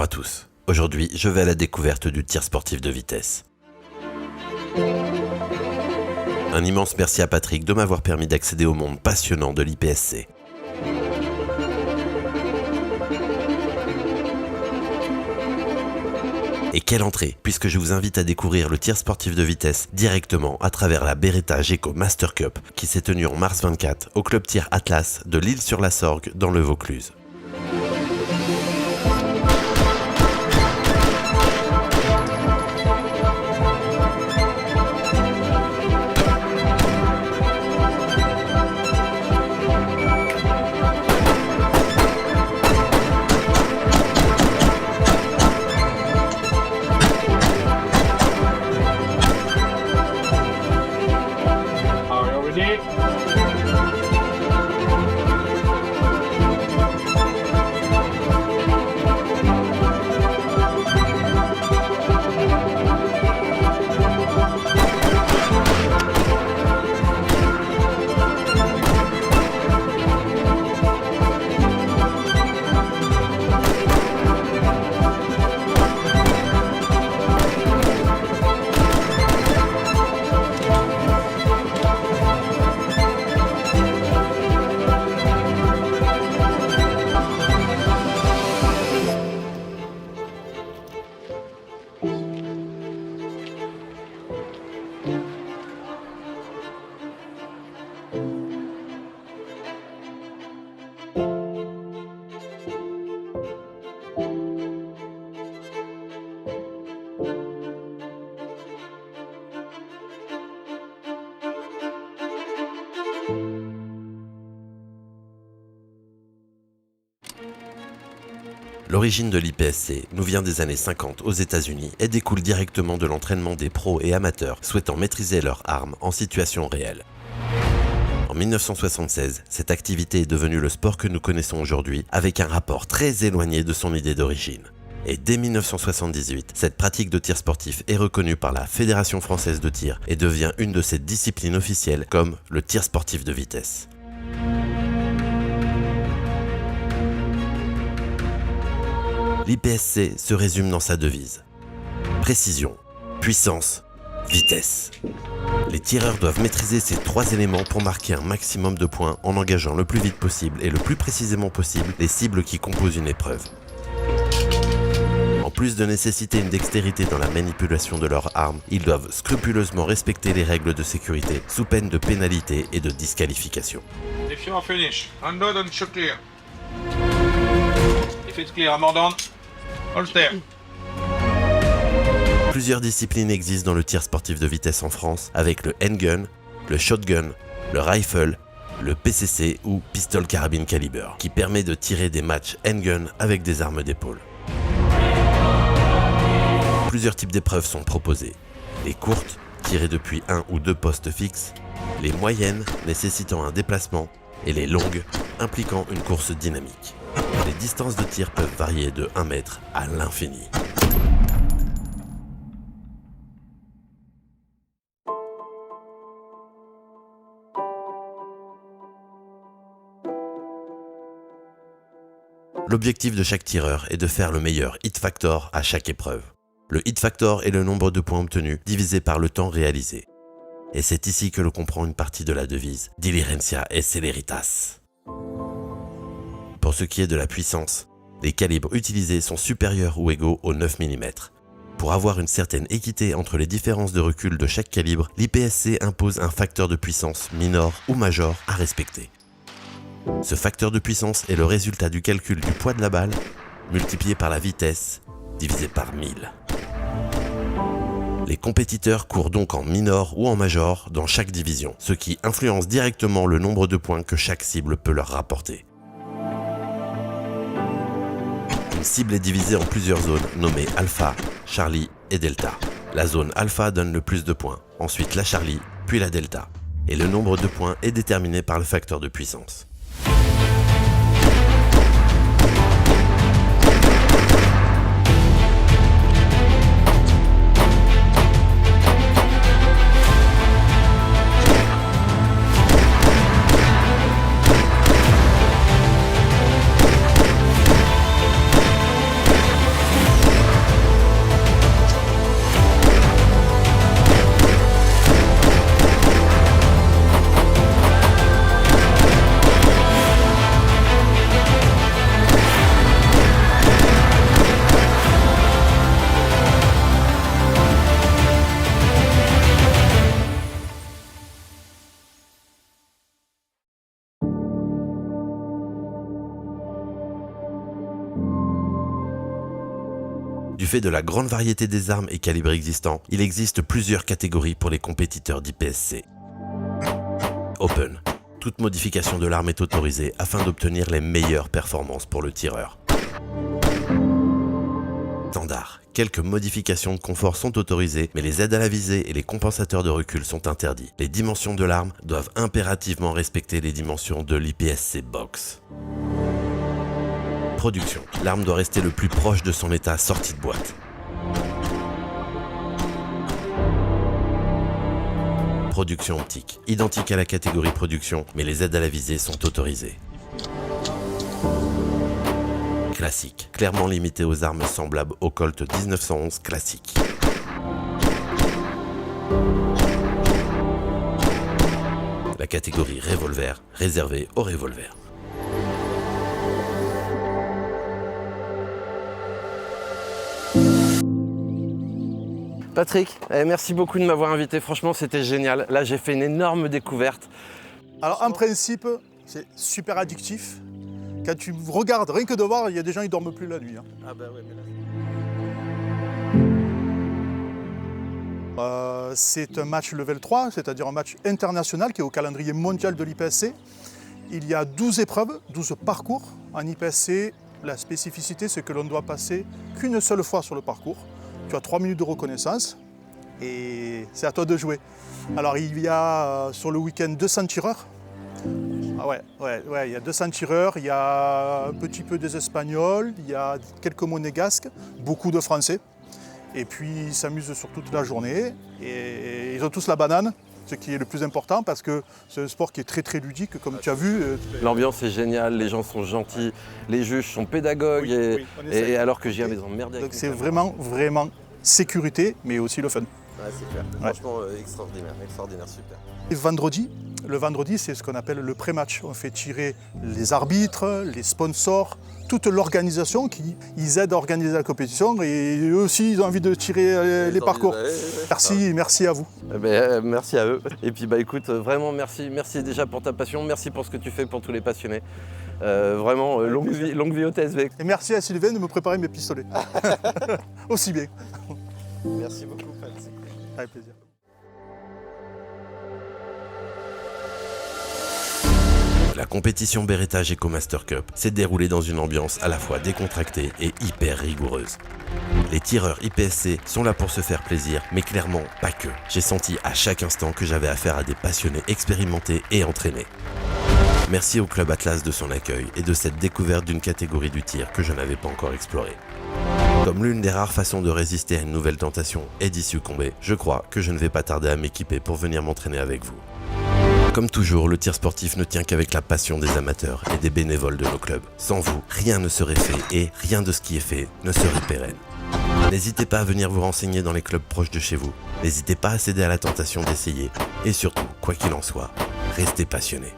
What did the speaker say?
Bonjour à tous. Aujourd'hui, je vais à la découverte du tir sportif de vitesse. Un immense merci à Patrick de m'avoir permis d'accéder au monde passionnant de l'IPSC. Et quelle entrée, puisque je vous invite à découvrir le tir sportif de vitesse directement à travers la Beretta Geco Master Cup qui s'est tenue en mars 24 au club tir Atlas de l'Isle-sur-la-Sorgue dans le Vaucluse. L'origine de l'IPSC nous vient des années 50 aux États-Unis et découle directement de l'entraînement des pros et amateurs souhaitant maîtriser leurs armes en situation réelle. En 1976, cette activité est devenue le sport que nous connaissons aujourd'hui avec un rapport très éloigné de son idée d'origine. Et dès 1978, cette pratique de tir sportif est reconnue par la Fédération française de tir et devient une de ses disciplines officielles comme le tir sportif de vitesse. L'IPSC se résume dans sa devise. Précision, puissance, vitesse. Les tireurs doivent maîtriser ces trois éléments pour marquer un maximum de points en engageant le plus vite possible et le plus précisément possible les cibles qui composent une épreuve. En plus de nécessiter une dextérité dans la manipulation de leurs armes, ils doivent scrupuleusement respecter les règles de sécurité sous peine de pénalité et de disqualification. If you are finished, unload and shoot clear. If it's clear, I'm down. Holster. Plusieurs disciplines existent dans le tir sportif de vitesse en France, avec le handgun, le shotgun, le rifle, le PCC ou pistol carabine caliber, qui permet de tirer des matchs handgun avec des armes d'épaule. Plusieurs types d'épreuves sont proposées. Les courtes, tirées depuis un ou deux postes fixes, les moyennes, nécessitant un déplacement, et les longues, impliquant une course dynamique. Les distances de tir peuvent varier de 1 mètre à l'infini. L'objectif de chaque tireur est de faire le meilleur hit factor à chaque épreuve. Le hit factor est le nombre de points obtenus divisé par le temps réalisé. Et c'est ici que l'on comprend une partie de la devise « Diligencia et celeritas ». Pour ce qui est de la puissance, les calibres utilisés sont supérieurs ou égaux au 9 mm. Pour avoir une certaine équité entre les différences de recul de chaque calibre, l'IPSC impose un facteur de puissance minor ou major à respecter. Ce facteur de puissance est le résultat du calcul du poids de la balle multiplié par la vitesse divisé par 1000. Les compétiteurs courent donc en minor ou en major dans chaque division, ce qui influence directement le nombre de points que chaque cible peut leur rapporter. Une cible est divisée en plusieurs zones nommées Alpha, Charlie et Delta. La zone Alpha donne le plus de points, ensuite la Charlie, puis la Delta. Et le nombre de points est déterminé par le facteur de puissance. fait de la grande variété des armes et calibres existants, il existe plusieurs catégories pour les compétiteurs d'IPSC. Open. Toute modification de l'arme est autorisée afin d'obtenir les meilleures performances pour le tireur. Standard. Quelques modifications de confort sont autorisées, mais les aides à la visée et les compensateurs de recul sont interdits. Les dimensions de l'arme doivent impérativement respecter les dimensions de l'IPSC Box. Production. L'arme doit rester le plus proche de son état sorti de boîte. Production optique. Identique à la catégorie production, mais les aides à la visée sont autorisées. Classique. Clairement limité aux armes semblables au Colt 1911 classique. La catégorie revolver, réservée aux revolvers. Patrick, merci beaucoup de m'avoir invité. Franchement, c'était génial. Là, j'ai fait une énorme découverte. Alors, en principe, c'est super addictif. Quand tu regardes, rien que de voir, il y a des gens qui ne dorment plus la nuit. Hein. Ah bah ouais, mais là... C'est un match level 3, c'est-à-dire un match international qui est au calendrier mondial de l'IPSC. Il y a 12 épreuves, 12 parcours. En IPSC, la spécificité, c'est que l'on ne doit passer qu'une seule fois sur le parcours. Tu as 3 minutes de reconnaissance et c'est à toi de jouer. Alors il y a sur le week-end 200 tireurs. Ah ouais, il y a 200 tireurs, il y a un petit peu des Espagnols, il y a quelques monégasques, beaucoup de Français. Et puis ils s'amusent sur toute la journée et ils ont tous la banane, ce qui est le plus important parce que c'est un sport qui est très très ludique comme tu as vu. L'ambiance est géniale, les gens sont gentils, les juges sont pédagogues et alors que je viens les emmerder. Donc c'est vraiment sécurité mais aussi le fun. Ouais, c'est clair. Franchement extraordinaire, super. Et le vendredi, c'est ce qu'on appelle le pré-match. On fait tirer les arbitres, les sponsors, toute l'organisation ils aident à organiser la compétition et eux aussi ils ont envie de tirer les parcours. Merci à vous. Merci à eux. Et puis écoute, vraiment merci déjà pour ta passion, merci pour ce que tu fais pour tous les passionnés. Vraiment longue vie au TSV. Et merci à Sylvain de me préparer mes pistolets. Aussi bien. Merci beaucoup, Patrick. Avec plaisir. La compétition Beretta Geco Master Cup s'est déroulée dans une ambiance à la fois décontractée et hyper rigoureuse. Les tireurs IPSC sont là pour se faire plaisir, mais clairement pas que. J'ai senti à chaque instant que j'avais affaire à des passionnés expérimentés et entraînés. Merci au Club Atlas de son accueil et de cette découverte d'une catégorie du tir que je n'avais pas encore explorée. Comme l'une des rares façons de résister à une nouvelle tentation est d'y succomber, je crois que je ne vais pas tarder à m'équiper pour venir m'entraîner avec vous. Comme toujours, le tir sportif ne tient qu'avec la passion des amateurs et des bénévoles de nos clubs. Sans vous, rien ne serait fait et rien de ce qui est fait ne serait pérenne. N'hésitez pas à venir vous renseigner dans les clubs proches de chez vous. N'hésitez pas à céder à la tentation d'essayer. Et surtout, quoi qu'il en soit, restez passionnés.